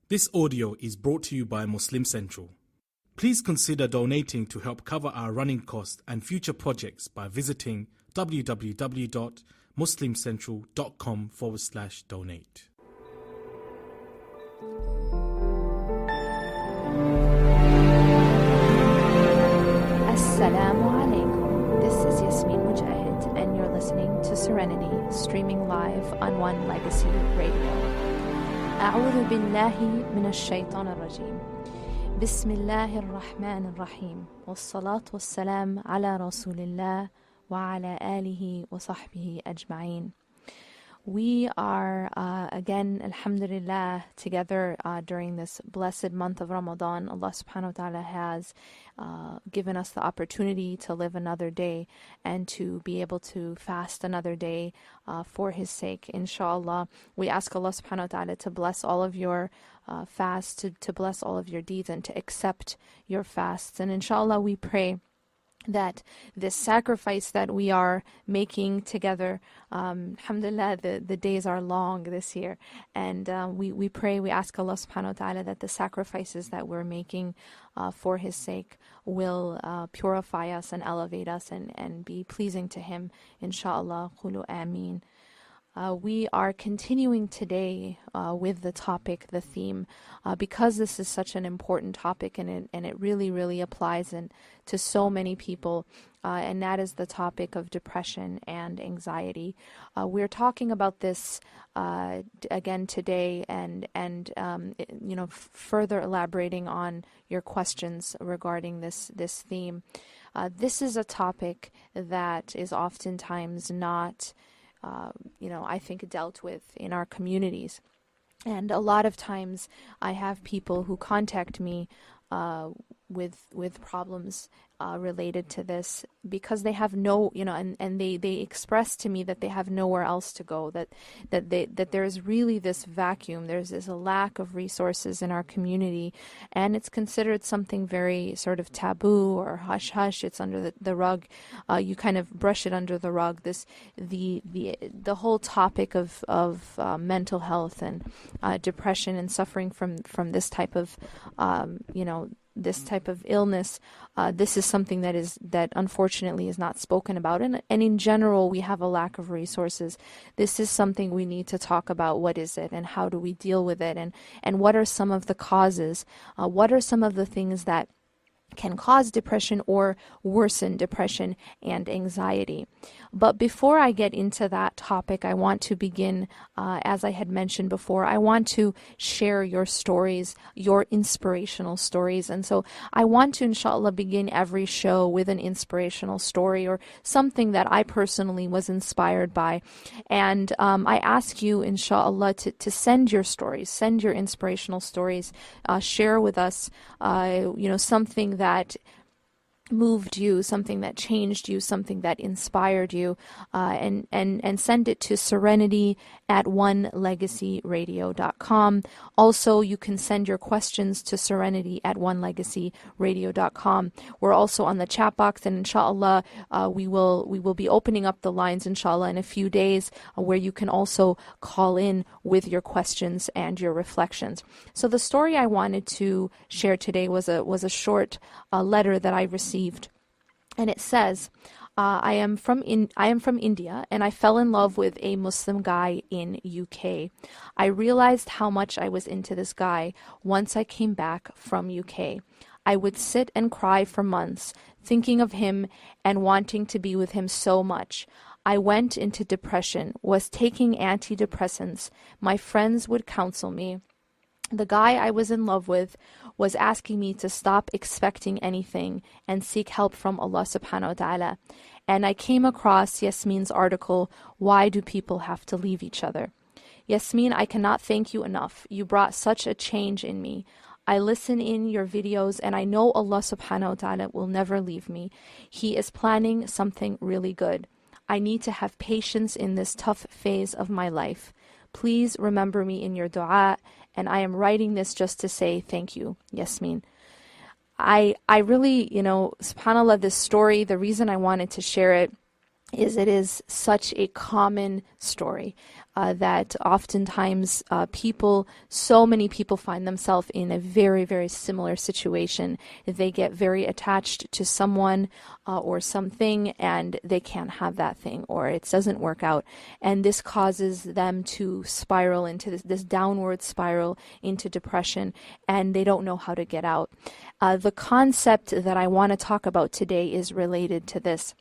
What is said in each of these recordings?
This audio is brought to you by Muslim Central. Please consider donating to help cover our running costs and future projects by visiting www.muslimcentral.com/donate. Assalamu alaikum. This is Yasmin and you're listening to Serenity, streaming live on One Legacy Radio. أعوذ بالله من الشيطان الرجيم. بسم الله الرحمن الرحيم. والصلاة والسلام على رسول الله وعلى آله وصحبه أجمعين. We are again, alhamdulillah, together during this blessed month of Ramadan. Allah subhanahu wa ta'ala has given us the opportunity to live another day and to be able to fast another day for His sake, inshallah. We ask Allah subhanahu wa ta'ala to bless all of your fasts, to bless all of your deeds, and to accept your fasts. And inshallah, we pray that this sacrifice that we are making together, alhamdulillah, the days are long this year, and we pray, we ask Allah subhanahu wa ta'ala that the sacrifices that we're making for His sake will purify us and elevate us and be pleasing to Him, inshallah. Qulu ameen. We are continuing today with the topic, the theme, because this is such an important topic and it really applies to so many people, and that is the topic of depression and anxiety. We're talking about this again today and further elaborating on your questions regarding this theme. This is a topic that is oftentimes not I think dealt with in our communities. And a lot of times I have people who contact me with problems related to this because they have no, and they express to me that they have nowhere else to go, that there's really this vacuum, there's a lack of resources in our community, and it's considered something very sort of taboo or hush-hush. It's under the rug. You kind of brush it under the rug. The whole topic of mental health and depression and suffering from this type of this type of illness, this is something that unfortunately is not spoken about, and in general we have a lack of resources. This is something we need to talk about. What is it, and how do we deal with it, and what are some of the causes? What are some of the things that can cause depression or worsen depression and anxiety? But before I get into that topic, I want to begin, as I had mentioned before, I want to share your stories, your inspirational stories. And so I want to, inshallah, begin every show with an inspirational story or something that I personally was inspired by. And I ask you, inshallah, to send your stories, send your inspirational stories, share with us, something that moved you, something that changed you, something that inspired you, and send it to serenity@onelegacyradio.com. Also, you can send your questions to serenity@onelegacyradio.com. We're also on the chat box, and inshallah, we will be opening up the lines, inshallah, in a few days, where you can also call in with your questions and your reflections. So the story I wanted to share today was a short letter that I received. And it says, I am from India, and I fell in love with a Muslim guy in UK. I realized how much I was into this guy once I came back from UK. I would sit and cry for months, thinking of him and wanting to be with him so much. I went into depression, was taking antidepressants. My friends would counsel me. The guy I was in love with was asking me to stop expecting anything and seek help from Allah subhanahu wa ta'ala. And I came across Yasmin's article, Why Do People Have to Leave Each Other? Yasmin, I cannot thank you enough. You brought such a change in me. I listen in your videos and I know Allah subhanahu wa ta'ala will never leave me. He is planning something really good. I need to have patience in this tough phase of my life. Please remember me in your dua, and I am writing this just to say thank you, Yasmin. I really, subhanAllah, this story, the reason I wanted to share it is it is such a common story that oftentimes so many people find themselves in a very, very similar situation. They get very attached to someone or something, and they can't have that thing, or it doesn't work out. And this causes them to spiral into this downward spiral into depression, and they don't know how to get out. The concept that I want to talk about today is related to this.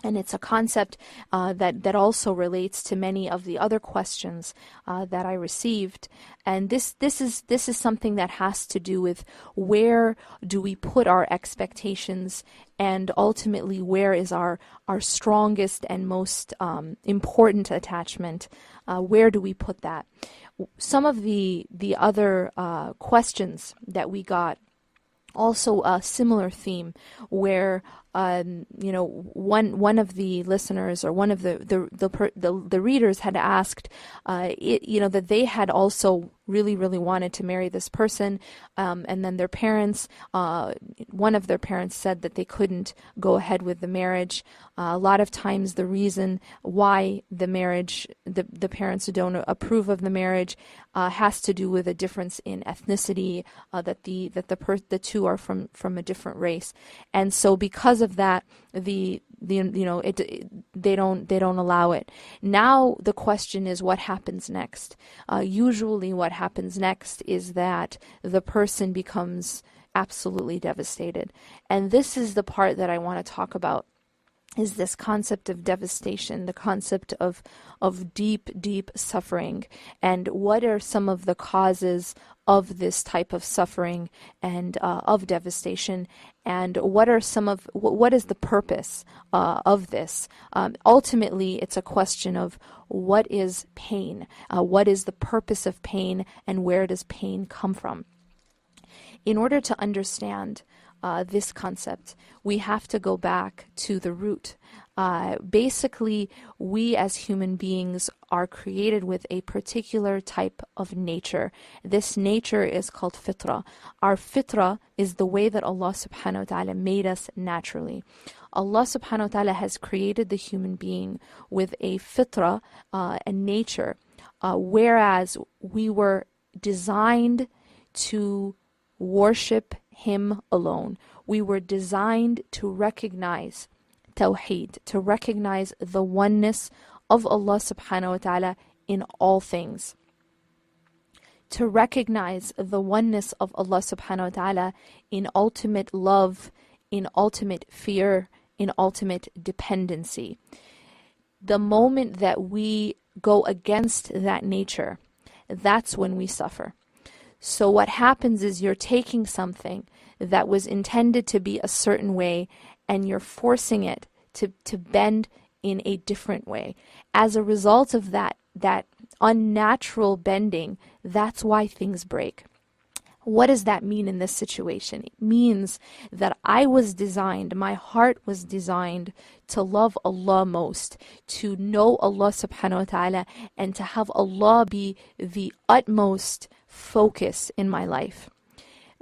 And it's a concept that also relates to many of the other questions that I received. And this is something that has to do with where do we put our expectations, and ultimately where is our strongest and most important attachment? Where do we put that? Some of the other questions that we got, also a similar theme, where one of the listeners, or one of the readers, had asked that they had also really, really wanted to marry this person, and then their parents, one of their parents said that they couldn't go ahead with the marriage. A lot of times the reason why the marriage, the parents don't approve of the marriage, has to do with a difference in ethnicity, that the two are from a different race, and so because of that, they don't allow it. Now the question is, what happens next? Usually what happens next is that the person becomes absolutely devastated. And this is the part that I want to talk about, is this concept of devastation, the concept of deep, deep suffering, and what are some of the causes of this type of suffering and of devastation, and what is the purpose of this? Ultimately, it's a question of what is pain, what is the purpose of pain, and where does pain come from? In order to understand this concept, we have to go back to the root. Basically, we as human beings are created with a particular type of nature. This nature is called fitra. Our fitra is the way that Allah subhanahu wa ta'ala made us naturally. Allah subhanahu wa ta'ala has created the human being with a fitra, a nature, whereas we were designed to worship Him alone. We were designed to recognize Tawheed, to recognize the oneness of Allah subhanahu wa ta'ala in all things. To recognize the oneness of Allah subhanahu wa ta'ala in ultimate love, in ultimate fear, in ultimate dependency. The moment that we go against that nature, that's when we suffer. So what happens is you're taking something that was intended to be a certain way, and you're forcing it to bend in a different way. As a result of that unnatural bending, that's why things break. What does that mean in this situation? It means that my heart was designed to love Allah most, to know Allah subhanahu wa ta'ala, and to have Allah be the utmost focus in my life.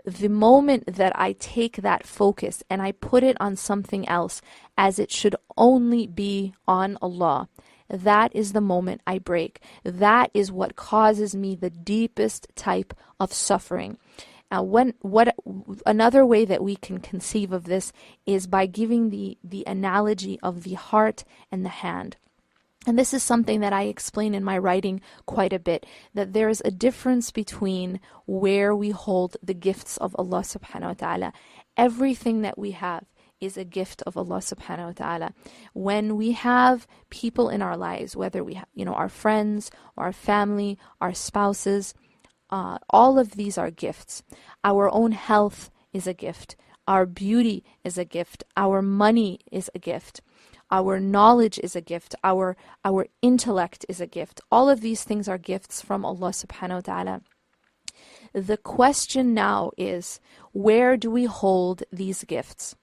The moment that I take that focus and I put it on something else, as it should only be on Allah, that is the moment I break. That is what causes me the deepest type of suffering. Now, another way that we can conceive of this is by giving the analogy of the heart and the hand. And this is something that I explain in my writing quite a bit, that there is a difference between where we hold the gifts of Allah subhanahu wa ta'ala. Everything that we have is a gift of Allah subhanahu wa ta'ala. When we have people in our lives, whether we have, our friends, or our family, our spouses, all of these are gifts. Our own health is a gift. Our beauty is a gift. Our money is a gift. Our knowledge is a gift. Our intellect is a gift. All of these things are gifts from Allah subhanahu wa ta'ala. The question now is, where do we hold these gifts?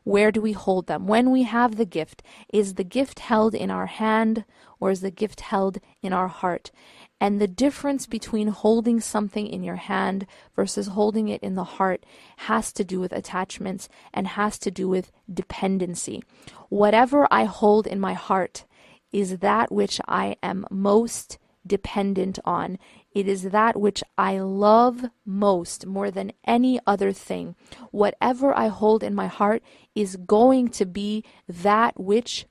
where do we hold them? When we have the gift, is the gift held in our hand or is the gift held in our heart? And the difference between holding something in your hand versus holding it in the heart has to do with attachments and has to do with dependency. Whatever I hold in my heart is that which I am most dependent on. It is that which I love most, more than any other thing. Whatever I hold in my heart is going to be that which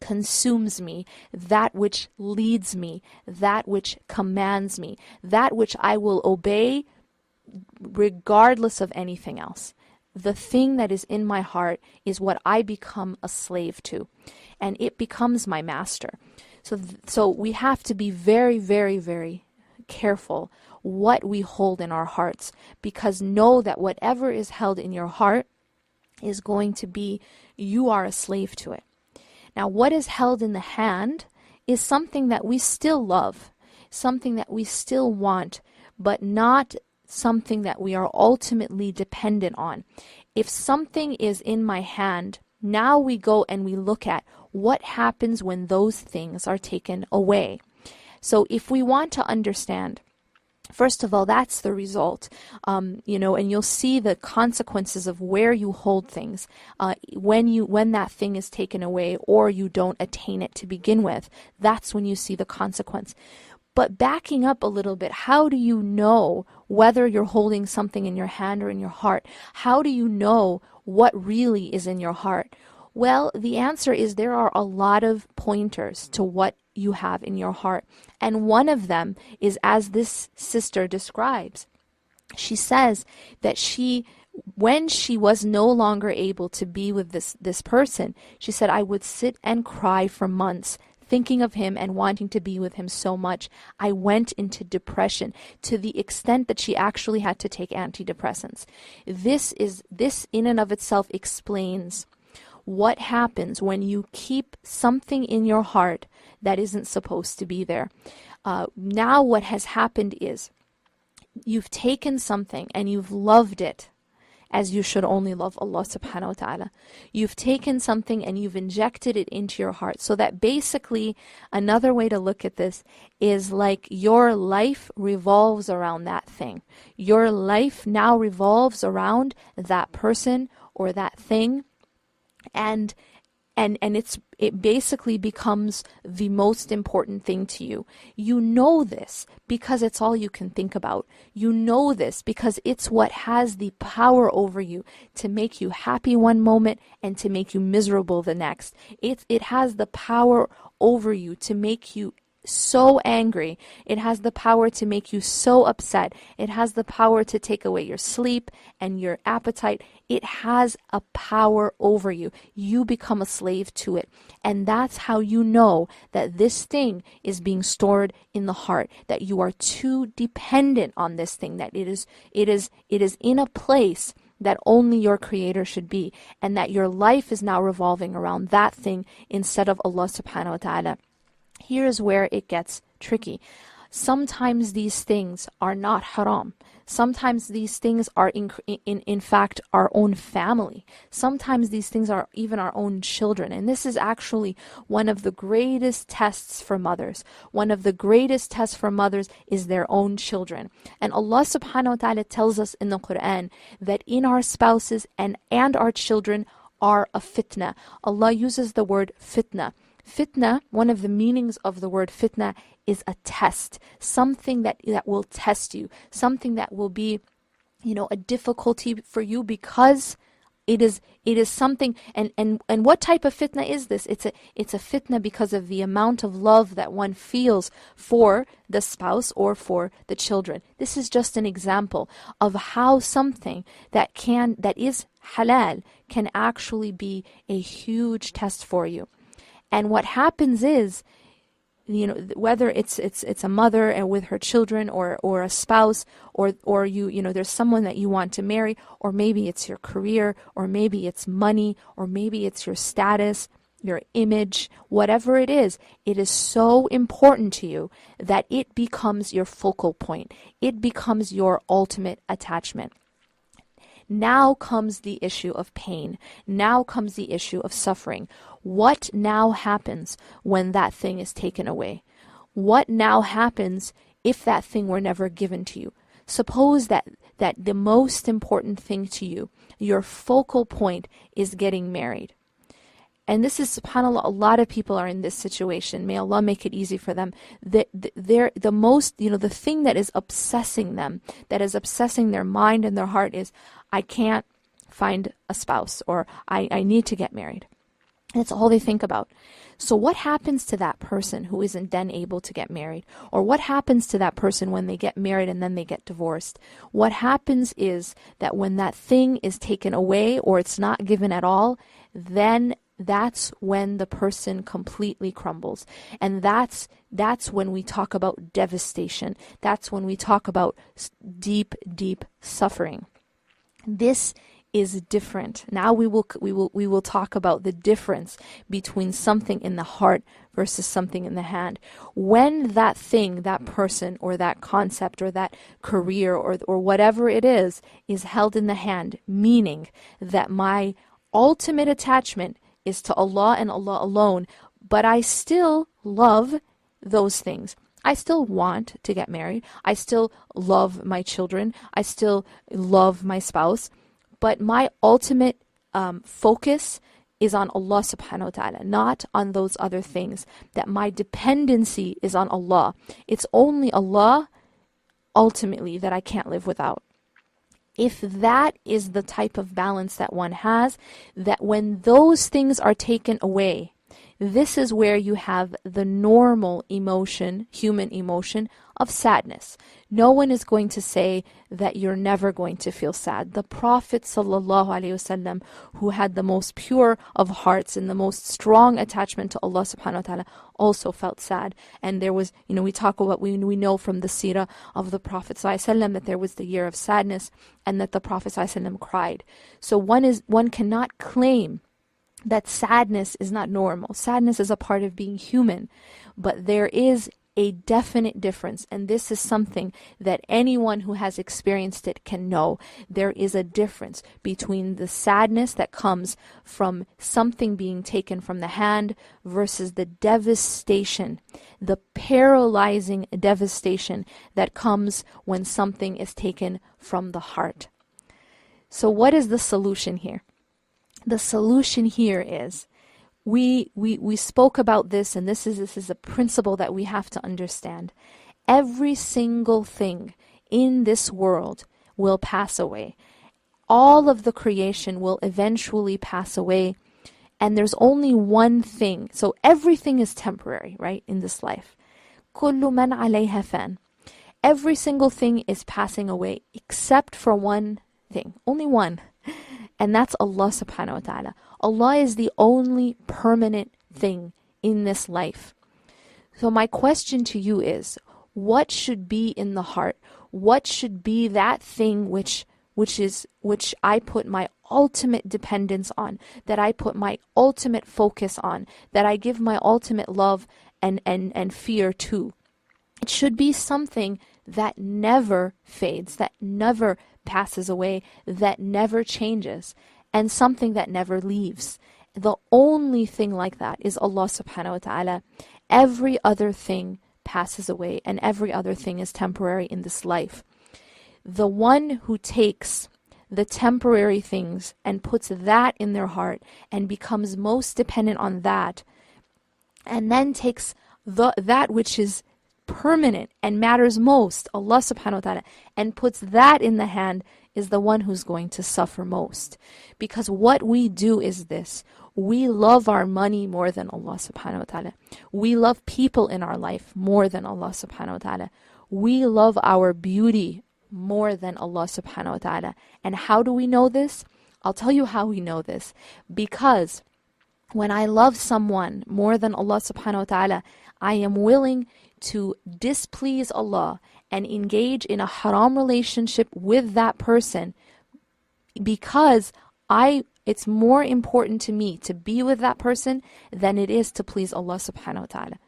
consumes me, that which leads me, that which commands me, that which I will obey regardless of anything else. The thing that is in my heart is what I become a slave to, and it becomes my master. So we have to be very, very, very careful what we hold in our hearts, because know that whatever is held in your heart is going to be, you are a slave to it. Now, what is held in the hand is something that we still love, something that we still want, but not something that we are ultimately dependent on. If something is in my hand, now we go and we look at what happens when those things are taken away. So if we want to understand, first of all, that's the result, and you'll see the consequences of where you hold things when that thing is taken away or you don't attain it to begin with. That's when you see the consequence. But backing up a little bit, how do you know whether you're holding something in your hand or in your heart? How do you know what really is in your heart? Well, the answer is there are a lot of pointers to what you have in your heart. And one of them is, as this sister describes, she says that when she was no longer able to be with this person, she said, I would sit and cry for months, thinking of him and wanting to be with him so much. I went into depression to the extent that she actually had to take antidepressants. This in and of itself explains what happens when you keep something in your heart that isn't supposed to be there. Now what has happened is you've taken something and you've loved it as you should only love Allah subhanahu wa ta'ala. You've taken something and you've injected it into your heart. So that basically, another way to look at this is like your life revolves around that thing. Your life now revolves around that person or that thing, and it basically becomes the most important thing to you. You know this because it's all you can think about. You know this because it's what has the power over you to make you happy one moment and to make you miserable the next. It has the power over you to make you so angry. It has the power to make you so upset. It has the power to take away your sleep and your appetite. It has a power over you. You become a slave to it. And that's how you know that this thing is being stored in the heart, that you are too dependent on this thing, that it is in a place that only your Creator should be, and that your life is now revolving around that thing instead of Allah subhanahu wa ta'ala. Here is where it gets tricky. Sometimes these things are not haram. Sometimes these things are in fact our own family. Sometimes these things are even our own children. And this is actually one of the greatest tests for mothers. One of the greatest tests for mothers is their own children. And Allah subhanahu wa ta'ala tells us in the Quran that in our spouses and our children are a fitna. Allah uses the word fitna. Fitna, one of the meanings of the word fitna is a test, something that will test you, something that will be, a difficulty for you because it is something. And what type of fitna is this? It's a fitna because of the amount of love that one feels for the spouse or for the children. This is just an example of how something that is halal can actually be a huge test for you. And what happens is, whether it's a mother and with her children or a spouse or there's someone that you want to marry, or maybe it's your career, or maybe it's money, or maybe it's your status, your image, whatever it is so important to you that it becomes your focal point. It becomes your ultimate attachment. Now comes the issue of pain. Now comes the issue of suffering. What now happens when that thing is taken away? What now happens if that thing were never given to you? Suppose that the most important thing to you, your focal point, is getting married. And this is, subhanAllah, a lot of people are in this situation. May Allah make it easy for them. They're the most, the thing that is obsessing them, that is obsessing their mind and their heart is, I can't find a spouse, or I need to get married. That's all they think about. So what happens to that person who isn't then able to get married? Or what happens to that person when they get married and then they get divorced? What happens is that when that thing is taken away or it's not given at all, then that's when the person completely crumbles. And that's when we talk about devastation. That's when we talk about deep, deep suffering. This is different. Now we will talk about the difference between something in the heart versus something in the hand. When that thing, that person, or that concept, or that career, or whatever it is held in the hand, meaning that my ultimate attachment is to Allah and Allah alone, but I still love those things. I still want to get married. I still love my children. I still love my spouse. But my ultimate focus is on Allah subhanahu wa ta'ala, not on those other things. That my dependency is on Allah. It's only Allah, ultimately, that I can't live without. If that is the type of balance that one has, that when those things are taken away, this is where you have the normal emotion, human emotion, of sadness. No one is going to say that you're never going to feel sad. The Prophet ﷺ, who had the most pure of hearts and the most strong attachment to Allah subhanahu wa ta'ala, also felt sad. And there was, we talk about, we know from the seerah of the Prophet ﷺ that there was the year of sadness and that the Prophet ﷺ cried. So one cannot claim that sadness is not normal. Sadness is a part of being human, but there is a definite difference, and this is something that anyone who has experienced it can know. There is a difference between the sadness that comes from something being taken from the hand versus the devastation, the paralyzing devastation that comes when something is taken from the heart. So what is the solution here? The solution here is, we spoke about this, and this is a principle that we have to understand. Every single thing in this world will pass away. All of the creation will eventually pass away, and there's only one thing. So everything is temporary, right, in this life. كُلُّ مَنْ عَلَيْهَا فَانٍ. Every single thing is passing away except for one thing, only one. And that's Allah subhanahu wa ta'ala. Allah is the only permanent thing in this life. So my question to you is, what should be in the heart? What should be that thing which I put my ultimate dependence on, that I put my ultimate focus on, that I give my ultimate love and fear to? It should be something that never fades, that never passes away, that never changes, and something that never leaves. The only thing like that is Allah subhanahu wa ta'ala. Every other thing passes away, and every other thing is temporary in this life. The one who takes the temporary things and puts that in their heart and becomes most dependent on that, and then takes that which is permanent and matters most, Allah subhanahu wa ta'ala, and puts that in the hand, is the one who's going to suffer most. Because what we do is this: we love our money more than Allah subhanahu wa ta'ala. We love people in our life more than Allah subhanahu wa ta'ala. We love our beauty more than Allah subhanahu wa ta'ala. And how do we know this? I'll tell you how we know this. Because when I love someone more than Allah subhanahu wa ta'ala, I am willing to displease Allah and engage in a haram relationship with that person, because it's more important to me to be with that person than it is to please Allah subhanahu wa ta'ala.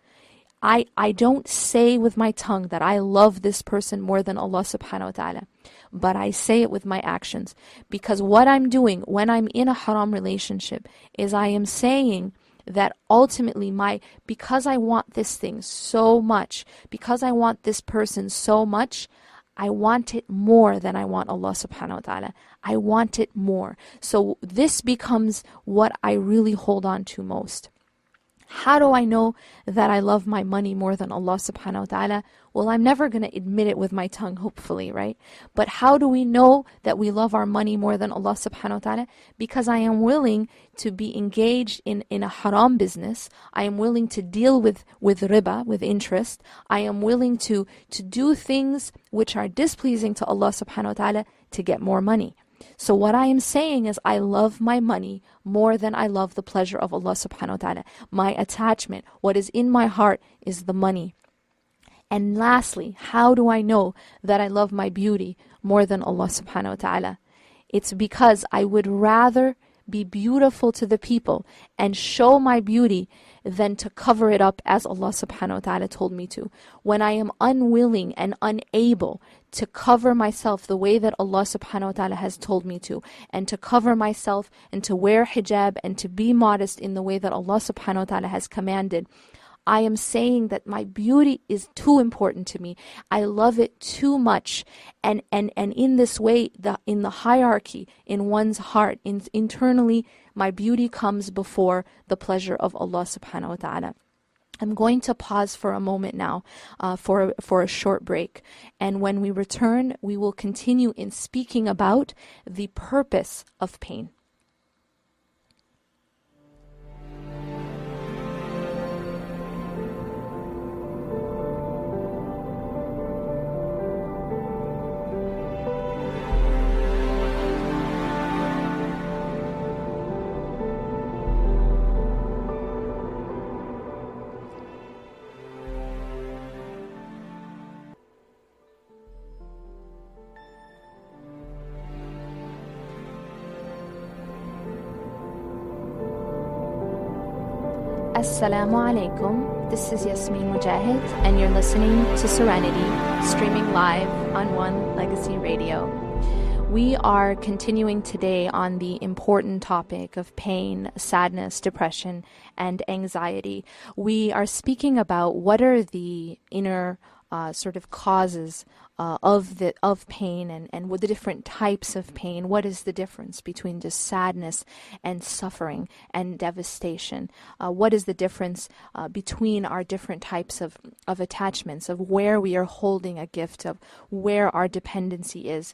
I don't say with my tongue that I love this person more than Allah subhanahu wa ta'ala, but I say it with my actions. Because what I'm doing when I'm in a haram relationship is I am saying that ultimately because I want this thing so much, because I want this person so much, I want it more than I want Allah subhanahu wa ta'ala. I want it more. So this becomes what I really hold on to most. How do I know that I love my money more than Allah subhanahu wa ta'ala? Well, I'm never going to admit it with my tongue, hopefully, right? But how do we know that we love our money more than Allah subhanahu wa ta'ala? Because I am willing to be engaged in a haram business. I am willing to deal with riba, with interest. I am willing to do things which are displeasing to Allah subhanahu wa ta'ala to get more money. So what I am saying is I love my money more than I love the pleasure of Allah subhanahu wa ta'ala. My attachment, what is in my heart is the money. And lastly, how do I know that I love my beauty more than Allah subhanahu wa ta'ala? It's because I would rather be beautiful to the people and show my beauty than to cover it up as Allah subhanahu wa ta'ala told me to. When I am unwilling and unable to cover myself the way that Allah subhanahu wa ta'ala has told me to, and to cover myself and to wear hijab and to be modest in the way that Allah subhanahu wa ta'ala has commanded, I am saying that my beauty is too important to me. I love it too much. And in this way, in the hierarchy, in one's heart, internally, my beauty comes before the pleasure of Allah subhanahu wa ta'ala. I'm going to pause for a moment now for a short break. And when we return, we will continue in speaking about the purpose of pain. Assalamu alaikum. This is Yasmin Mogahed, and you're listening to Serenity, streaming live on One Legacy Radio. We are continuing today on the important topic of pain, sadness, depression, and anxiety. We are speaking about what are the inner sort of causes of pain and what the different types of pain. What is the difference between just sadness and suffering and devastation? What is the difference between our different types of attachments, of where we are holding a gift, of where our dependency is,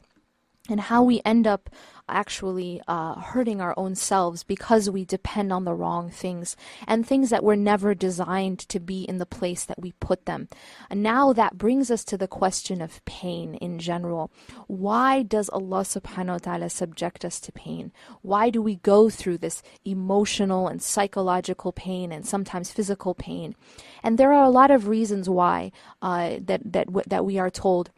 and how we end up actually hurting our own selves because we depend on the wrong things and things that were never designed to be in the place that we put them. And now that brings us to the question of pain in general. Why does Allah subhanahu wa ta'ala subject us to pain? Why do we go through this emotional and psychological pain and sometimes physical pain? And there are a lot of reasons why that we are told.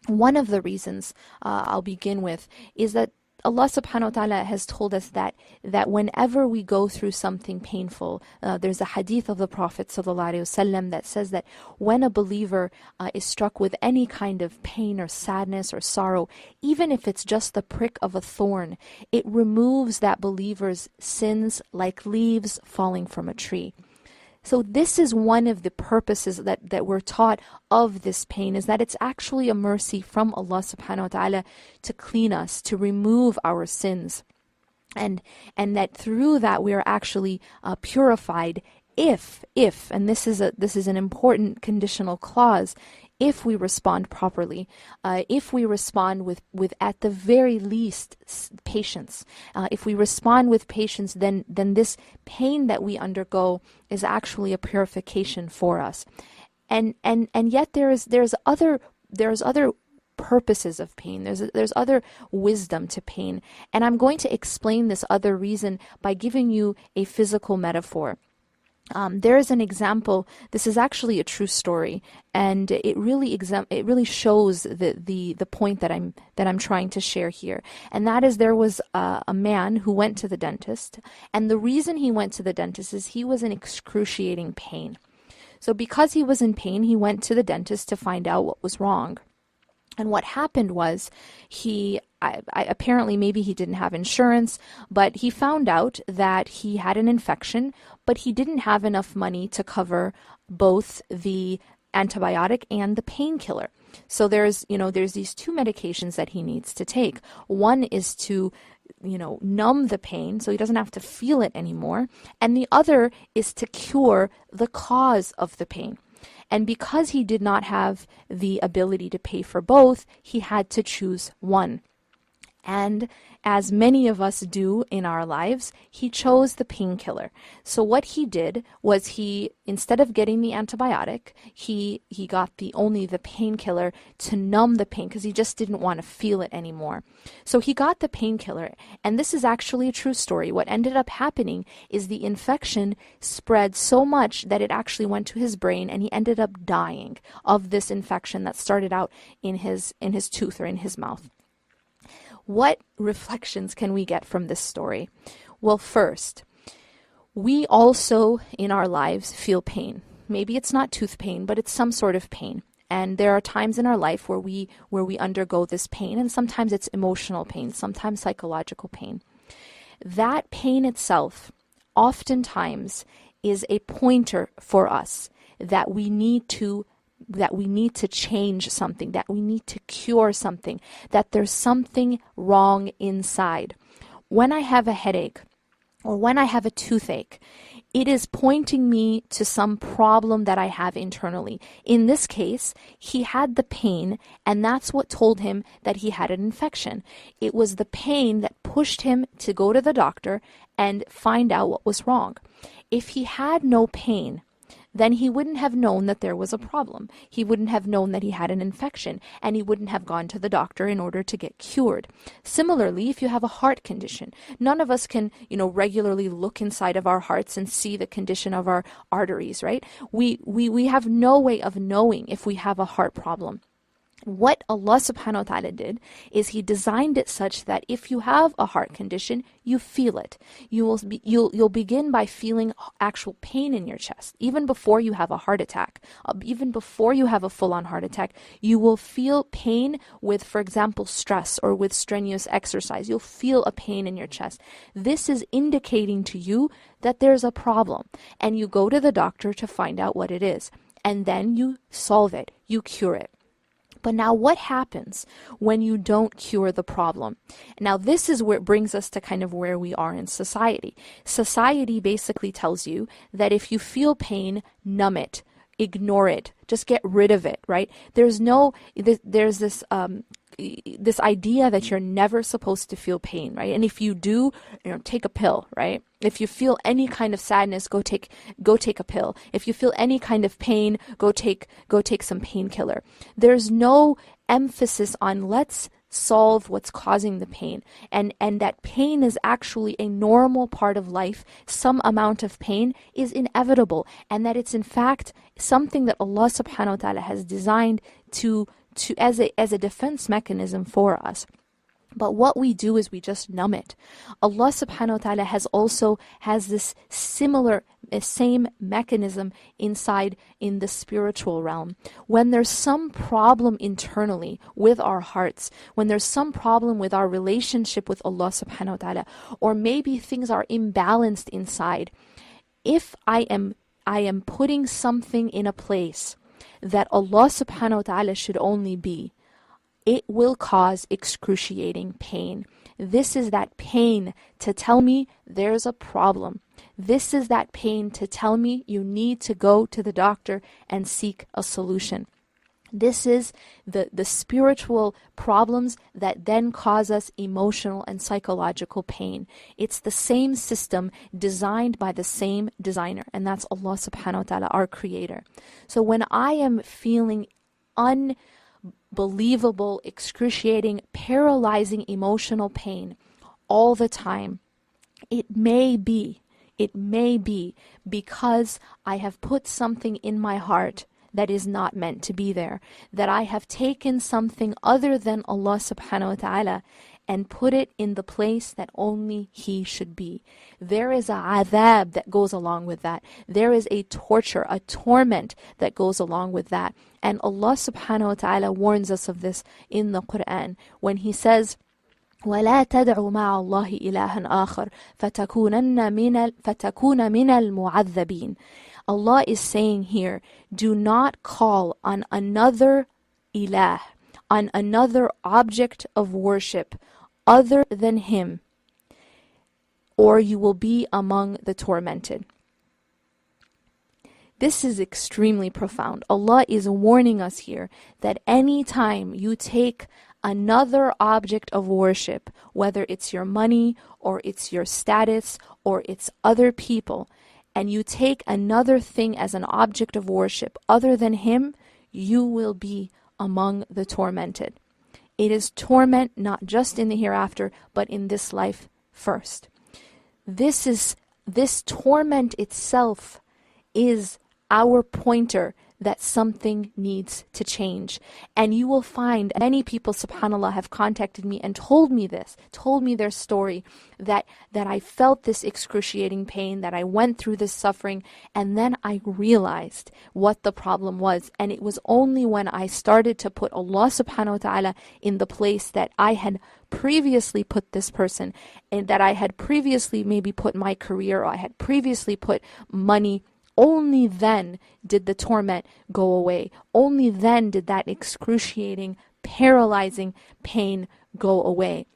One of the reasons I'll begin with is that Allah subhanahu wa ta'ala has told us that whenever we go through something painful, there's a hadith of the Prophet sallallahu alaihi wasallam that says that when a believer is struck with any kind of pain or sadness or sorrow, even if it's just the prick of a thorn, it removes that believer's sins like leaves falling from a tree. So this is one of the purposes that we're taught of this pain, is that it's actually a mercy from Allah subhanahu wa ta'ala to clean us, to remove our sins. And that through that we are actually purified if, and this is an important conditional clause, if we respond properly, if we respond with at the very least patience, if we respond with patience, then this pain that we undergo is actually a purification for us. And yet there's other purposes of pain. There's other wisdom to pain, and I'm going to explain this other reason by giving you a physical metaphor. There is an example. This is actually a true story, and it really shows the point that I'm trying to share here. And that is, there was a man who went to the dentist, and the reason he went to the dentist is he was in excruciating pain. So because he was in pain, he went to the dentist to find out what was wrong. And what happened was apparently maybe he didn't have insurance, but he found out that he had an infection, but he didn't have enough money to cover both the antibiotic and the painkiller. So there's these two medications that he needs to take. One is to numb the pain so he doesn't have to feel it anymore. And the other is to cure the cause of the pain. And because he did not have the ability to pay for both, he had to choose one. And as many of us do in our lives, he chose the painkiller. So what he did was instead of getting the antibiotic, he got only the painkiller to numb the pain because he just didn't want to feel it anymore. So he got the painkiller, and this is actually a true story. What ended up happening is the infection spread so much that it actually went to his brain, and he ended up dying of this infection that started out in his tooth or in his mouth. What reflections can we get from this story? Well, first, we also in our lives feel pain. Maybe it's not tooth pain, but it's some sort of pain. And there are times in our life where we undergo this pain, and sometimes it's emotional pain, sometimes psychological pain. That pain itself oftentimes is a pointer for us that we need to change something, that we need to cure something, that there's something wrong inside. When I have a headache or when I have a toothache, it is pointing me to some problem that I have internally. In this case, he had the pain, and that's what told him that he had an infection. It was the pain that pushed him to go to the doctor and find out what was wrong. If he had no pain, then he wouldn't have known that there was a problem. He wouldn't have known that he had an infection, and he wouldn't have gone to the doctor in order to get cured. Similarly, if you have a heart condition, none of us can, regularly look inside of our hearts and see the condition of our arteries, right? We have no way of knowing if we have a heart problem. What Allah subhanahu wa ta'ala did is He designed it such that if you have a heart condition, you feel it. You'll begin by feeling actual pain in your chest. Even before you have a heart attack, even before you have a full-on heart attack, you will feel pain with, for example, stress or with strenuous exercise. You'll feel a pain in your chest. This is indicating to you that there's a problem, and you go to the doctor to find out what it is. And then you solve it, you cure it. But now what happens when you don't cure the problem? Now this is where it brings us to kind of where we are in society. Society basically tells you that if you feel pain, numb it, ignore it, just get rid of it, right? There's this idea that you're never supposed to feel pain, right? And if you do, take a pill, right? If you feel any kind of sadness, go take a pill. If you feel any kind of pain, go take some painkiller. There's no emphasis on let's solve what's causing the pain, and that pain is actually a normal part of life. Some amount of pain is inevitable, and that it's in fact something that Allah subhanahu wa ta'ala has designed as a defense mechanism for us. But what we do is we just numb it. Allah subhanahu wa ta'ala has this same mechanism in the spiritual realm. When there's some problem internally with our hearts, when there's some problem with our relationship with Allah subhanahu wa ta'ala, or maybe things are imbalanced inside, if I am putting something in a place that Allah subhanahu wa ta'ala should only be, it will cause excruciating pain. This is that pain to tell me there's a problem. This is that pain to tell me you need to go to the doctor and seek a solution. This is the spiritual problems that then cause us emotional and psychological pain. It's the same system designed by the same designer, and that's Allah subhanahu wa ta'ala, our creator. So when I am feeling unbelievable, excruciating, paralyzing emotional pain all the time, it may be because I have put something in my heart that is not meant to be there, that I have taken something other than Allah subhanahu wa ta'ala and put it in the place that only He should be. There is a adhab that goes along with that. There is a torture, a torment that goes along with that. And Allah subhanahu wa ta'ala warns us of this in the Quran when He says, وَلَا تَدْعُ مَعَ اللَّهِ إِلَهًا آخَرَ فَتَكُونَ مِنَ الْمُعَذَّبِينَ. Allah is saying here, do not call on another ilah, on another object of worship other than Him, or you will be among the tormented. This is extremely profound. Allah is warning us here that any time you take another object of worship, whether it's your money or it's your status or it's other people, and you take another thing as an object of worship other than Him, you will be among the tormented. It is torment not just in the hereafter, but in this life first. This torment itself is our pointer that something needs to change. And you will find many people, subhanAllah, have contacted me and told me their story, that I felt this excruciating pain, that I went through this suffering, and then I realized what the problem was. And it was only when I started to put Allah subhanahu wa ta'ala in the place that I had previously put this person, and that I had previously maybe put my career, or I had previously put money. Only then did the torment go away. Only then did that excruciating, paralyzing pain go away.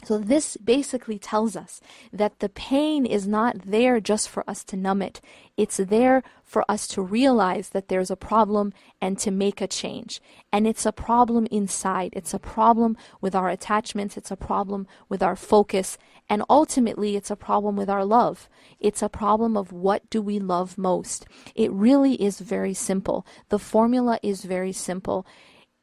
So this basically tells us that the pain is not there just for us to numb it. It's there for us to realize that there's a problem and to make a change. And it's a problem inside. It's a problem with our attachments. It's a problem with our focus. And ultimately, it's a problem with our love. It's a problem of what do we love most. It really is very simple. The formula is very simple.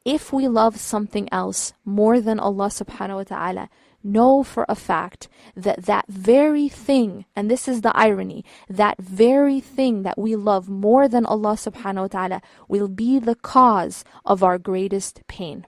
If we love something else more than Allah subhanahu wa ta'ala, know for a fact that that very thing, and this is the irony, that very thing that we love more than Allah subhanahu wa ta'ala will be the cause of our greatest pain.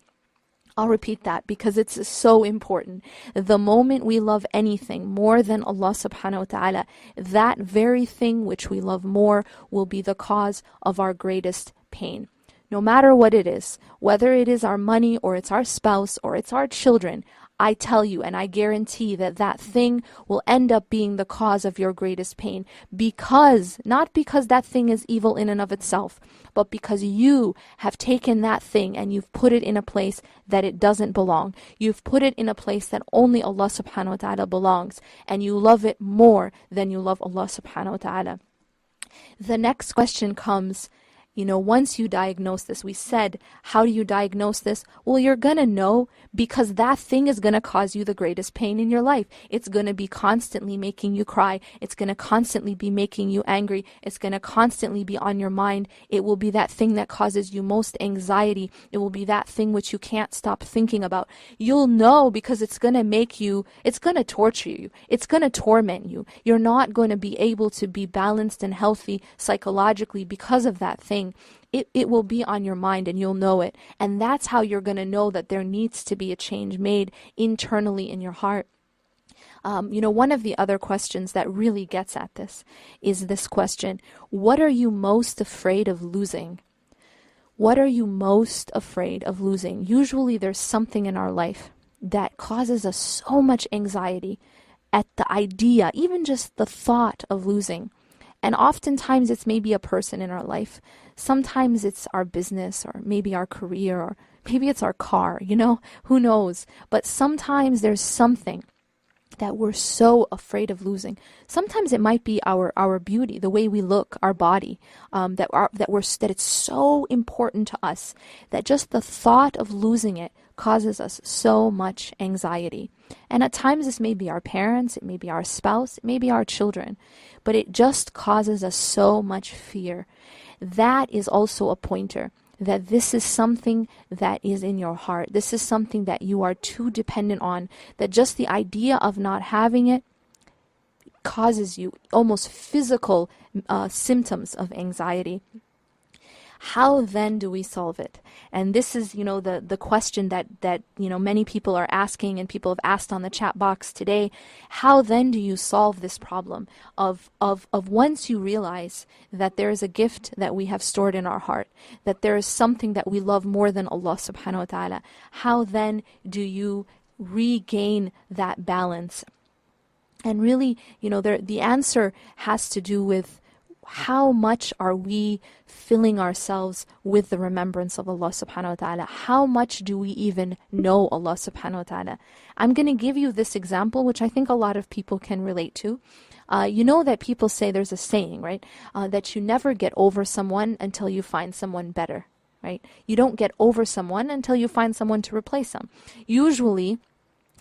I'll repeat that because it's so important. The moment we love anything more than Allah subhanahu wa ta'ala, that very thing which we love more will be the cause of our greatest pain. No matter what it is, whether it is our money or it's our spouse or it's our children, I tell you and I guarantee that that thing will end up being the cause of your greatest pain, because, not because that thing is evil in and of itself, but because you have taken that thing and you've put it in a place that it doesn't belong. You've put it in a place that only Allah subhanahu wa ta'ala belongs, and you love it more than you love Allah subhanahu wa ta'ala. The next question comes, once you diagnose this, we said, how do you diagnose this? Well, you're going to know, because that thing is going to cause you the greatest pain in your life. It's going to be constantly making you cry. It's going to constantly be making you angry. It's going to constantly be on your mind. It will be that thing that causes you most anxiety. It will be that thing which you can't stop thinking about. You'll know because it's going to torture you. It's going to torment you. You're not going to be able to be balanced and healthy psychologically because of that thing. It will be on your mind and you'll know it. And that's how you're going to know that there needs to be a change made internally in your heart. One of the other questions that really gets at this is this question: what are you most afraid of losing? What are you most afraid of losing? Usually there's something in our life that causes us so much anxiety at the idea, even just the thought of losing. And oftentimes it's maybe a person in our life. Sometimes it's our business, or maybe our career, or maybe it's our car, who knows? But sometimes there's something that we're so afraid of losing. Sometimes it might be our beauty, the way we look, our body, that it's so important to us that just the thought of losing it causes us so much anxiety. And at times this may be our parents, it may be our spouse, it may be our children, but it just causes us so much fear. That is also a pointer that this is something that is in your heart. This is something that you are too dependent on, that just the idea of not having it causes you almost physical symptoms of anxiety. How then do we solve it? And this is, the question that many people are asking and people have asked on the chat box today. How then do you solve this problem of once you realize that there is a gift that we have stored in our heart, that there is something that we love more than Allah subhanahu wa ta'ala, how then do you regain that balance? And really, the answer has to do with how much are we filling ourselves with the remembrance of Allah subhanahu wa ta'ala? How much do we even know Allah subhanahu wa ta'ala? I'm going to give you this example, which I think a lot of people can relate to. You know that people say, there's a saying, right? That you never get over someone until you find someone better, right? You don't get over someone until you find someone to replace them. Usually,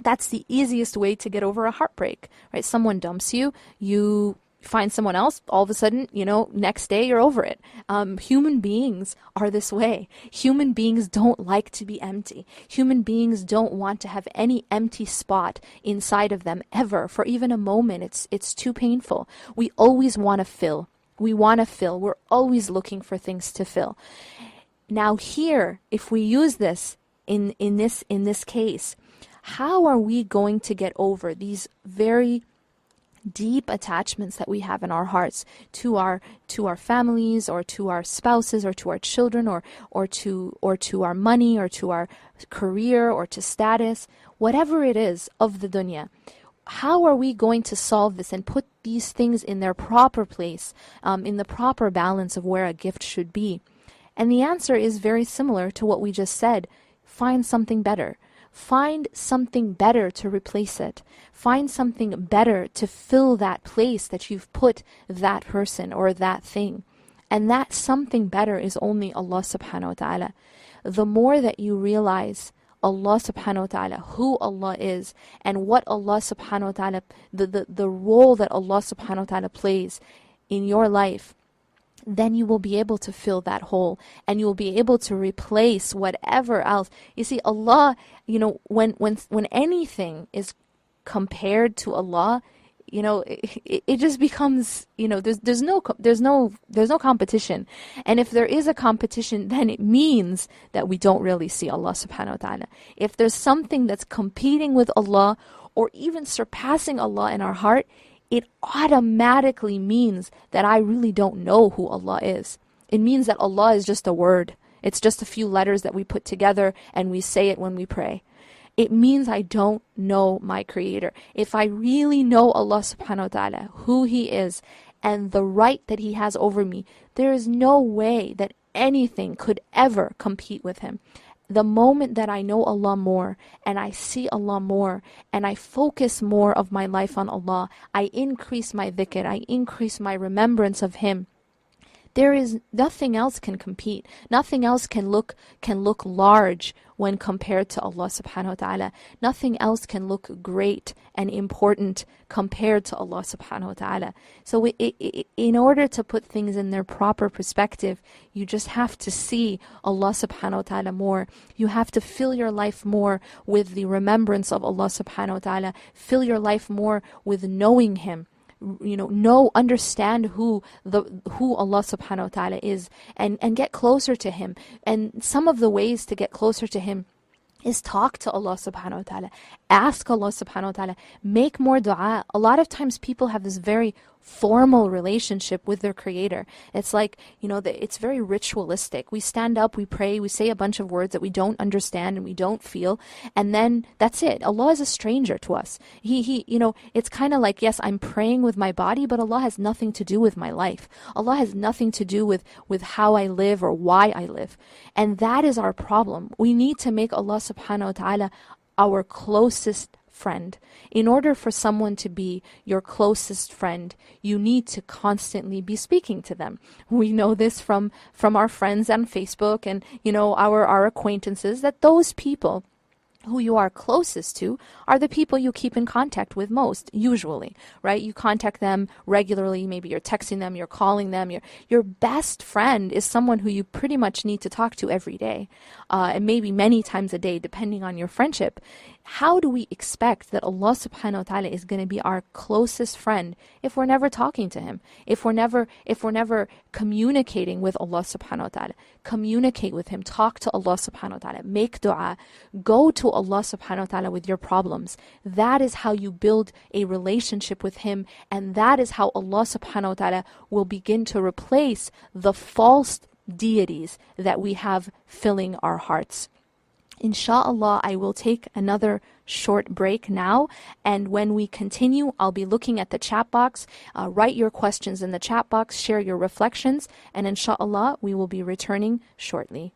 that's the easiest way to get over a heartbreak, right? Someone dumps you, you find someone else, all of a sudden, next day you're over it. Human beings are this way. Human beings don't like to be empty. Human beings don't want to have any empty spot inside of them ever, for even a moment. It's too painful. We always want to fill. We want to fill. We're always looking for things to fill. Now here, if we use this in this case, how are we going to get over these very deep attachments that we have in our hearts to our families, or to our spouses, or to our children, or to our money, or to our career, or to status, whatever it is of the dunya? How are we going to solve this and put these things in their proper place, in the proper balance of where a gift should be? And the answer is very similar to what we just said. Find something better. Find something better to replace it. Find something better to fill that place that you've put that person or that thing. And that something better is only Allah subhanahu wa ta'ala. The more that you realize Allah subhanahu wa ta'ala, who Allah is, and what Allah subhanahu wa ta'ala, the role that Allah subhanahu wa ta'ala plays in your life, then you will be able to fill that hole, and you will be able to replace whatever else. You see, Allah, when anything is compared to Allah, it just becomes, there's no competition. And if there is a competition, then it means that we don't really see Allah subhanahu wa ta'ala. If there's something that's competing with Allah, or even surpassing Allah in our heart, it automatically means that I really don't know who Allah is. It means that Allah is just a word. It's just a few letters that we put together and we say it when we pray. It means I don't know my Creator. If I really know Allah subhanahu wa ta'ala, who He is, and the right that He has over me, there is no way that anything could ever compete with Him. The moment that I know Allah more, and I see Allah more, and I focus more of my life on Allah, I increase my dhikr, I increase my remembrance of Him, there is nothing else can compete. Nothing else can look large when compared to Allah subhanahu wa ta'ala. Nothing else can look great and important compared to Allah subhanahu wa ta'ala. So in order to put things in their proper perspective, you just have to see Allah subhanahu wa ta'ala more. You have to fill your life more with the remembrance of Allah subhanahu wa ta'ala. Fill your life more with knowing Him. Understand who Allah subhanahu wa ta'ala is, and get closer to Him. And some of the ways to get closer to Him is talk to Allah subhanahu wa ta'ala. Ask Allah subhanahu wa ta'ala. Make more dua. A lot of times people have this very formal relationship with their Creator. It's like, it's very ritualistic. We stand up, we pray, we say a bunch of words that we don't understand and we don't feel, and then that's it. Allah is a stranger to us. It's kind of like, yes, I'm praying with my body, but Allah has nothing to do with my life. Allah has nothing to do with how I live or why I live. And that is our problem. We need to make Allah subhanahu wa ta'ala our closest friend. In order for someone to be your closest friend, you need to constantly be speaking to them. We know this from our friends on Facebook and our acquaintances, that those people who you are closest to are the people you keep in contact with most, usually, right? You contact them regularly, maybe you're texting them, you're calling them. Your best friend is someone who you pretty much need to talk to every day, and maybe many times a day, depending on your friendship. How do we expect that Allah subhanahu wa ta'ala is going to be our closest friend if we're never talking to Him, if we're never communicating with Allah subhanahu wa ta'ala? Communicate with Him, talk to Allah subhanahu wa ta'ala, make dua, go to Allah subhanahu wa ta'ala with your problems. That is how you build a relationship with Him, and that is how Allah subhanahu wa ta'ala will begin to replace the false deities that we have filling our hearts. Insha'Allah, I will take another short break now, and when we continue, I'll be looking at the chat box. Write your questions in the chat box, share your reflections, and insha'Allah, we will be returning shortly.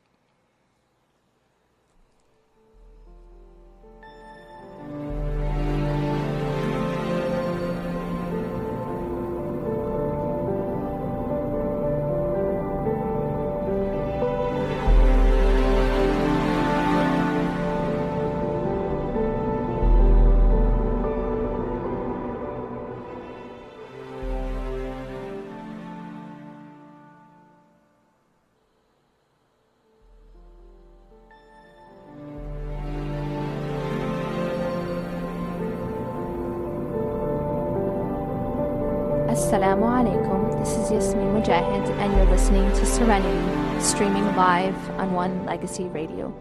Assalamu alaikum. This is Yasmin Mogahed, and you're listening to Serenity, streaming live on One Legacy Radio.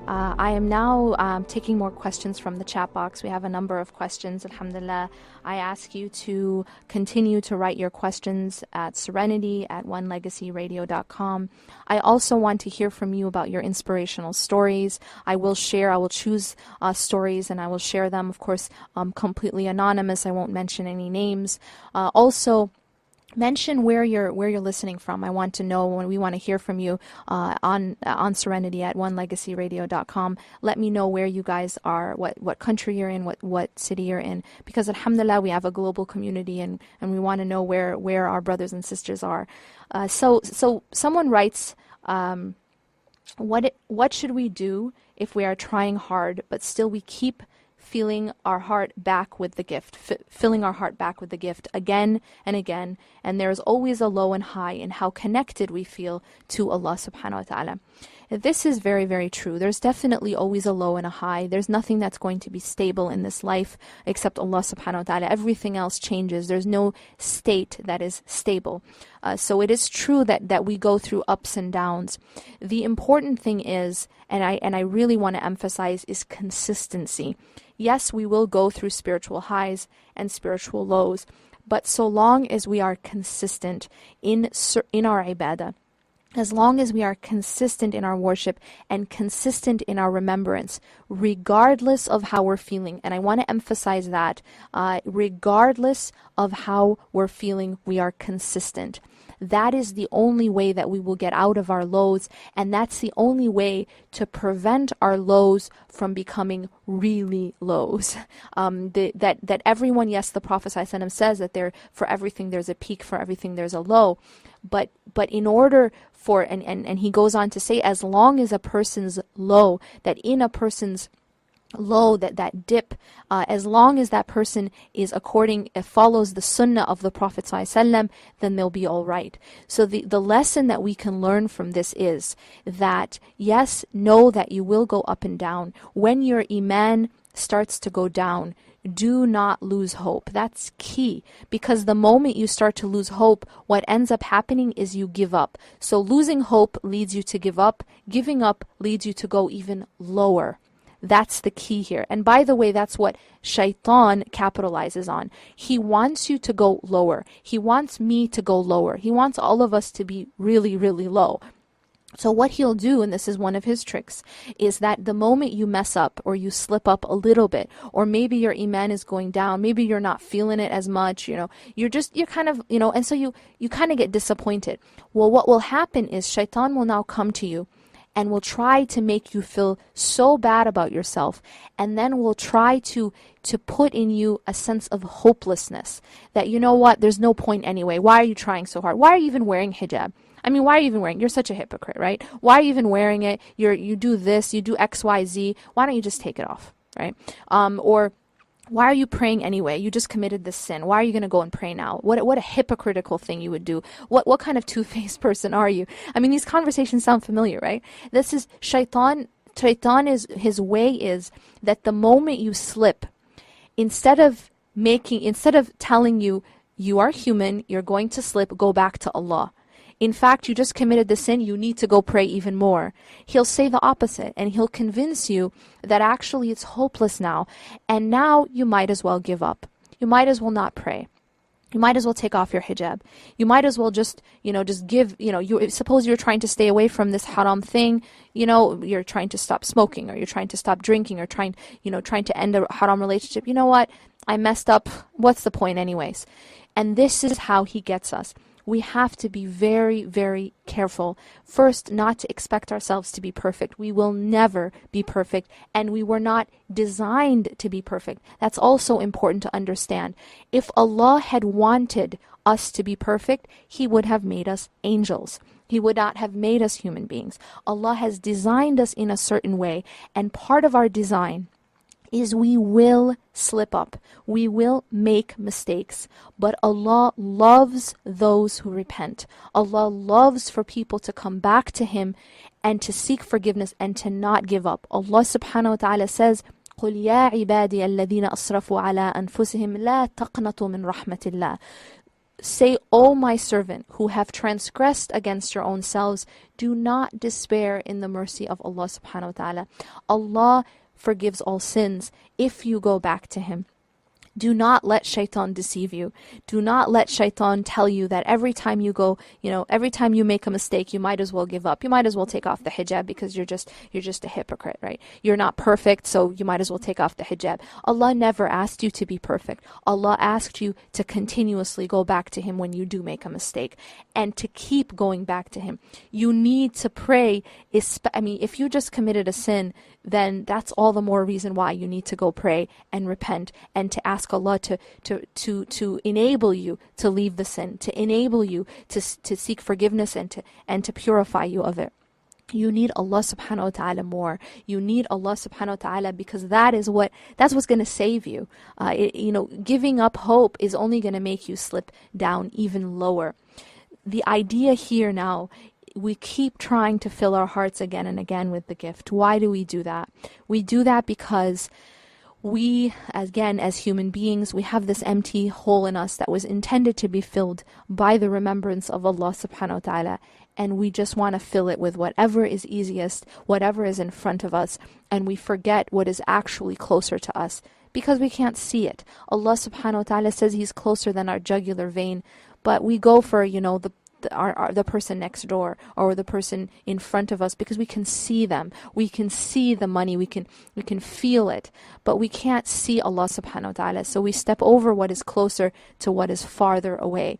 I am now taking more questions from the chat box. We have a number of questions, alhamdulillah. I ask you to continue to write your questions at serenity@onelegacyradio.com. I also want to hear from you about your inspirational stories. I will choose stories and I will share them, of course, completely anonymous. I won't mention any names. Also, mention where you're listening from. I want to know, when we want to hear from you on Serenity at onelegacyradio.com. Let me know where you guys are, what country you're in, what city you're in, because alhamdulillah we have a global community, and we want to know where our brothers and sisters are. So someone writes, what should we do if we are trying hard but still we keep filling our heart back with the gift again and again, and there's always a low and high in how connected we feel to Allah subhanahu wa ta'ala. This is very, very true. There's definitely always a low and a high. There's nothing that's going to be stable in this life except Allah subhanahu wa ta'ala. Everything else changes. There's no state that is stable. So it is true that we go through ups and downs. The important thing is, and I really want to emphasize, is consistency. Yes, we will go through spiritual highs and spiritual lows, but so long as we are consistent in our ibadah, as long as we are consistent in our worship and consistent in our remembrance, regardless of how we're feeling, and I want to emphasize that, regardless of how we're feeling, we are consistent. That is the only way that we will get out of our lows, and that's the only way to prevent our lows from becoming really lows. That everyone, yes, the Prophet ﷺ says that for everything there's a peak, for everything there's a low, but in order for, and he goes on to say, as long as a person's low, that in a person's low, that dip, as long as that person follows the sunnah of the Prophet ﷺ, then they'll be all right. So the lesson that we can learn from this is that, yes, know that you will go up and down. When your iman starts to go down, do not lose hope. That's key, because the moment you start to lose hope, what ends up happening is you give up. So losing hope leads you to give up. Giving up leads you to go even lower. That's the key here. And by the way, that's what Shaitan capitalizes on. He wants you to go lower. He wants me to go lower. He wants all of us to be really, really low. So what he'll do, and this is one of his tricks, is that the moment you mess up or you slip up a little bit, or maybe your iman is going down, maybe you're not feeling it as much, you're kind of, and so you kind of get disappointed. Well, what will happen is Shaitan will now come to you and will try to make you feel so bad about yourself, and then will try to put in you a sense of hopelessness, that, you know what, there's no point anyway. Why are you trying so hard? Why are you even wearing hijab? I mean, why are you even wearing? You're such a hypocrite, right? Why are you even wearing it? You do this, you do X, Y, Z. Why don't you just take it off, right? Or why are you praying anyway? You just committed this sin. Why are you going to go and pray now? What a hypocritical thing you would do. What kind of two-faced person are you? I mean, these conversations sound familiar, right? This is shaitan. Shaitan is, his way is that the moment you slip, instead of telling you, you are human, you're going to slip, go back to Allah. In fact, you just committed the sin, you need to go pray even more. He'll say the opposite, and he'll convince you that actually it's hopeless now, and now you might as well give up. You might as well not pray. You might as well take off your hijab. You might as well just give, suppose you're trying to stay away from this haram thing, you're trying to stop smoking, or you're trying to stop drinking, or trying to end a haram relationship. You know what? I messed up. What's the point anyways? And this is how he gets us. We have to be very, very careful. First, not to expect ourselves to be perfect. We will never be perfect, and we were not designed to be perfect. That's also important to understand. If Allah had wanted us to be perfect, He would have made us angels. He would not have made us human beings. Allah has designed us in a certain way, and part of our design is we will slip up. We will make mistakes. But Allah loves those who repent. Allah loves for people to come back to Him and to seek forgiveness and to not give up. Allah subhanahu wa ta'ala says, قُلْ يَا عِبَادِيَ الَّذِينَ أَسْرَفُوا عَلَىٰ أَنفُسِهِمْ لَا تَقْنَطُوا مِنْ رَحْمَةِ اللَّهِ. Say, O my servant, who have transgressed against your own selves, do not despair in the mercy of Allah subhanahu wa ta'ala. Allah forgives all sins if you go back to Him. Do not let shaitan deceive you. Do not let shaitan tell you that every time you go, every time you make a mistake, you might as well give up. You might as well take off the hijab because you're just a hypocrite, right? You're not perfect, so you might as well take off the hijab. Allah never asked you to be perfect. Allah asked you to continuously go back to Him when you do make a mistake, and to keep going back to Him. You need to pray. If you just committed a sin, then that's all the more reason why you need to go pray and repent and to ask Allah to enable you to leave the sin, to enable you to seek forgiveness and to purify you of it. You need Allah subhanahu wa ta'ala more. You need Allah subhanahu wa ta'ala because that's what's going to save you. Giving up hope is only going to make you slip down even lower. The idea here now, we keep trying to fill our hearts again and again with the gift. Why do we do that? We do that because we, again, as human beings, we have this empty hole in us that was intended to be filled by the remembrance of Allah subhanahu wa ta'ala. And we just want to fill it with whatever is easiest, whatever is in front of us. And we forget what is actually closer to us because we can't see it. Allah subhanahu wa ta'ala says He's closer than our jugular vein. But we go for, the person next door or the person in front of us because we can see them. We can see the money. We can feel it. But we can't see Allah subhanahu wa ta'ala. So we step over what is closer to what is farther away.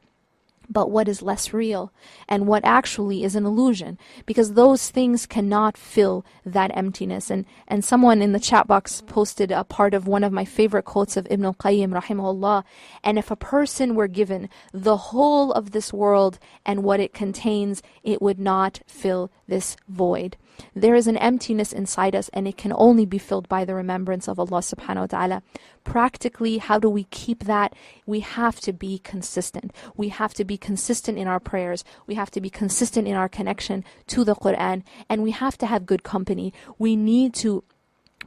But what is less real and what actually is an illusion, because those things cannot fill that emptiness. And someone in the chat box posted a part of one of my favorite quotes of Ibn al-Qayyim rahimahullah. And if a person were given the whole of this world and what it contains, it would not fill this void. There is an emptiness inside us, and it can only be filled by the remembrance of Allah subhanahu wa ta'ala. Practically, how do we keep that? We have to be consistent. We have to be consistent in our prayers. We have to be consistent in our connection to the Quran, and we have to have good company. We need to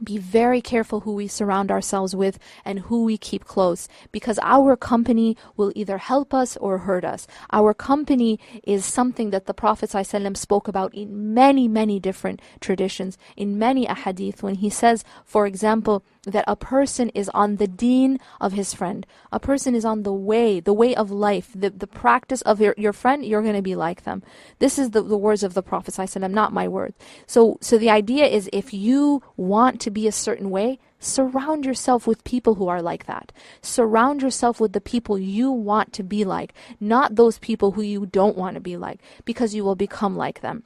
be very careful who we surround ourselves with and who we keep close, because our company will either help us or hurt us. Our company is something that the Prophet ﷺ spoke about in many, many different traditions, in many ahadith, when he says, for example, that a person is on the deen of his friend. A person is on the way of life, the practice of your friend. You're going to be like them. This is the words of the Prophet ﷺ, not my words. So the idea is, if you want to be a certain way, surround yourself with people who are like that. Surround yourself with the people you want to be like, not those people who you don't want to be like, because you will become like them.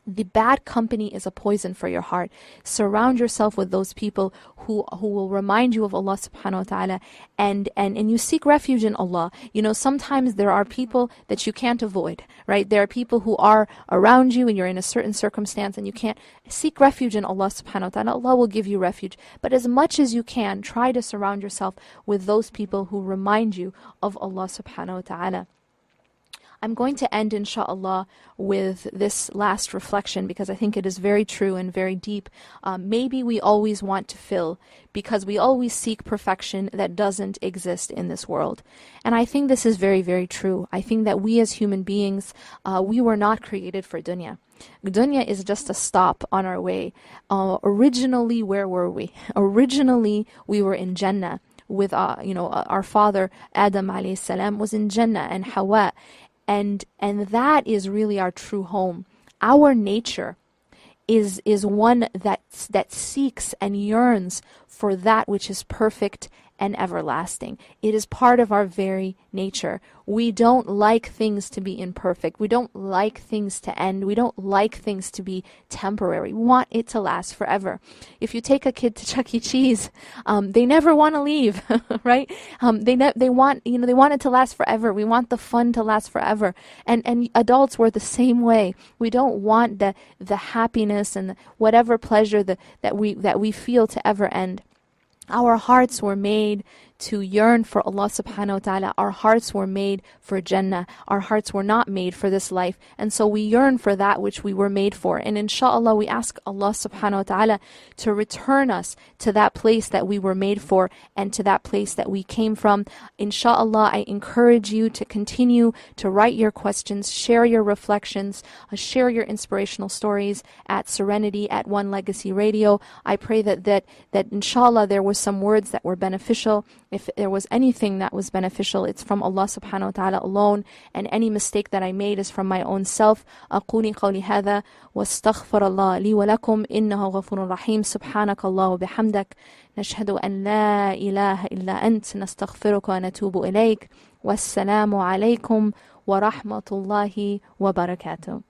The bad company is a poison for your heart. Surround yourself with those people who will remind you of Allah subhanahu wa ta'ala, and you seek refuge in Allah. Sometimes there are people that you can't avoid, right? There are people who are around you and you're in a certain circumstance and you can't. Seek refuge in Allah subhanahu wa ta'ala. Allah will give you refuge. But as much as you can, try to surround yourself with those people who remind you of Allah subhanahu wa ta'ala. I'm going to end, inshallah, with this last reflection because I think it is very true and very deep. Maybe we always want to fill because we always seek perfection that doesn't exist in this world. And I think this is very, very true. I think that we as human beings, we were not created for dunya. Dunya is just a stop on our way. Originally, where were we? Originally, we were in Jannah with, our father, Adam alayhi salam, was in Jannah, and Hawa. And that is really our true home. Our nature is one that seeks and yearns for that which is perfect and everlasting. It is part of our very nature. We don't like things to be imperfect. We don't like things to end. We don't like things to be temporary. We want it to last forever. If you take a kid to Chuck E. Cheese, they never want to leave, right? They want it to last forever. We want the fun to last forever. And adults were the same way. We don't want the happiness and whatever pleasure that we feel to ever end. Our hearts were made to yearn for Allah subhanahu wa ta'ala. Our hearts were made for Jannah. Our hearts were not made for this life. And so we yearn for that which we were made for. And inshallah, we ask Allah subhanahu wa ta'ala to return us to that place that we were made for and to that place that we came from. Inshallah, I encourage you to continue to write your questions, share your reflections, share your inspirational stories at Serenity at One Legacy Radio. I pray that inshallah there was some words that were beneficial. If there was anything that was beneficial, it's from Allah subhanahu wa ta'ala alone, and any mistake that I made is from my own self. أقول قولي هذا واستغفر الله لي ولكم إنه غفور رحيم سبحانك الله وبحمدك نشهد أن لا إله إلا أنت نستغفرك ونتوب إليك والسلام عليكم ورحمة الله وبركاته.